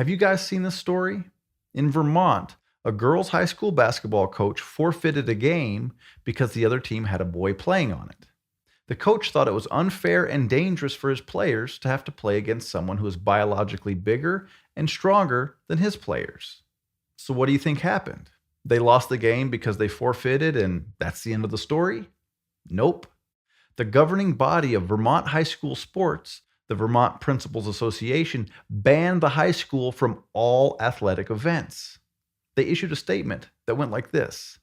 Have you guys seen this story? In Vermont, a girls' high school basketball coach forfeited a game because the other team had a boy playing on it. The coach thought it was unfair and dangerous for his players to have to play against someone who is biologically bigger and stronger than his players. So, what do you think happened? They lost the game because they forfeited, and that's the end of the story? Nope. The governing body of Vermont high school sports, the Vermont Principals Association, banned the high school from all athletic events. They issued a statement that went like this: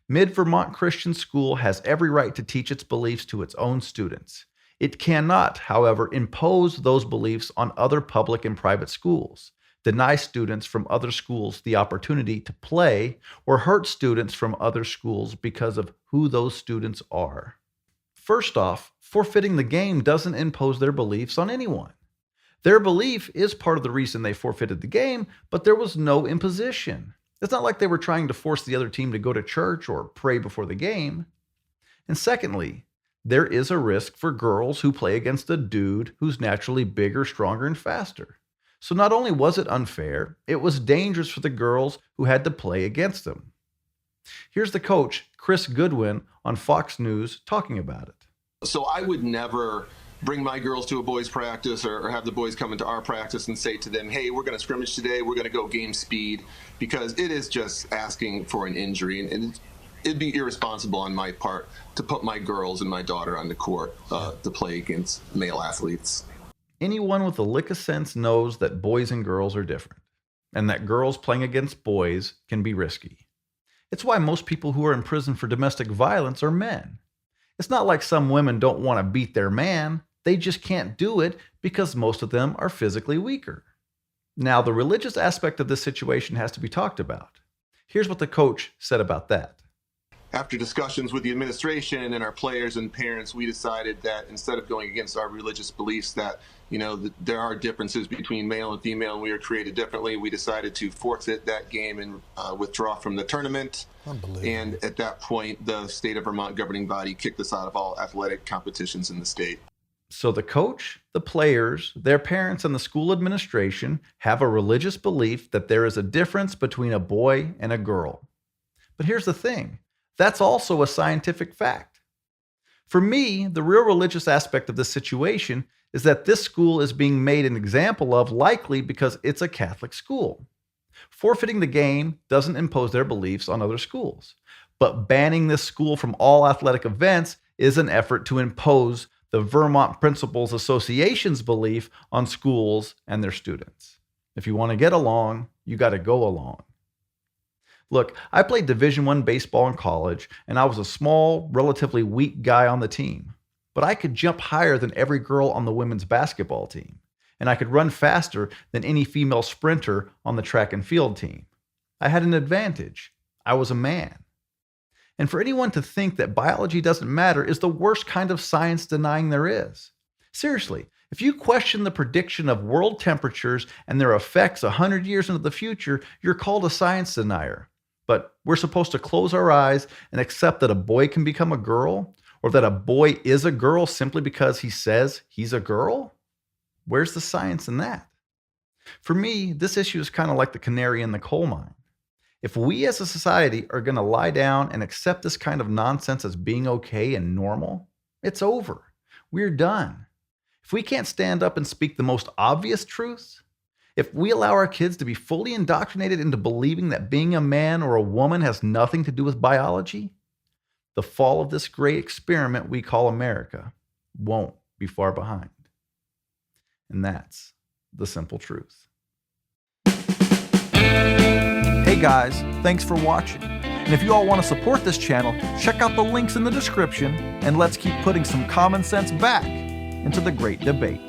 Mid-Vermont Christian School has every right to teach its beliefs to its own students. It cannot, however, impose those beliefs on other public and private schools, deny students from other schools the opportunity to play, or hurt students from other schools because of who those students are. First off, forfeiting the game doesn't impose their beliefs on anyone. Their belief is part of the reason they forfeited the game, but there was no imposition. It's not like they were trying to force the other team to go to church or pray before the game. And secondly, there is a risk for girls who play against a dude who's naturally bigger, stronger, and faster. So not only was it unfair, it was dangerous for the girls who had to play against them. Here's the coach, Chris Goodwin, on Fox News talking about it. So I would never bring my girls to a boys practice or have the boys come into our practice and say to them, hey, we're going to scrimmage today, we're going to go game speed, because it is just asking for an injury. And it'd be irresponsible on my part to put my girls and my daughter on the court to play against male athletes. Anyone with a lick of sense knows that boys and girls are different, and that girls playing against boys can be risky. It's why most people who are in prison for domestic violence are men. It's not like some women don't want to beat their man. They just can't do it because most of them are physically weaker. Now, the religious aspect of this situation has to be talked about. Here's what the coach said about that. After discussions with the administration and our players and parents, we decided that instead of going against our religious beliefs that, there are differences between male and female and we are created differently, we decided to forfeit that game and withdraw from the tournament. And at that point, the state of Vermont governing body kicked us out of all athletic competitions in the state. So the coach, the players, their parents, and the school administration have a religious belief that there is a difference between a boy and a girl. But here's the thing. That's also a scientific fact. For me, the real religious aspect of this situation is that this school is being made an example of, likely because it's a Catholic school. Forfeiting the game doesn't impose their beliefs on other schools, but banning this school from all athletic events is an effort to impose the Vermont Principals Association's belief on schools and their students. If you want to get along, you got to go along. Look, I played Division I baseball in college, and I was a small, relatively weak guy on the team. But I could jump higher than every girl on the women's basketball team, and I could run faster than any female sprinter on the track and field team. I had an advantage. I was a man. And for anyone to think that biology doesn't matter is the worst kind of science denying there is. Seriously, if you question the prediction of world temperatures and their effects 100 years into the future, you're called a science denier. But we're supposed to close our eyes and accept that a boy can become a girl, or that a boy is a girl simply because he says he's a girl? Where's the science in that? For me, this issue is kind of like the canary in the coal mine. If we as a society are going to lie down and accept this kind of nonsense as being okay and normal, it's over. We're done. If we can't stand up and speak the most obvious truths, if we allow our kids to be fully indoctrinated into believing that being a man or a woman has nothing to do with biology, the fall of this great experiment we call America won't be far behind. And that's the simple truth. Hey guys, thanks for watching. And if you all want to support this channel, check out the links in the description, and let's keep putting some common sense back into the great debate.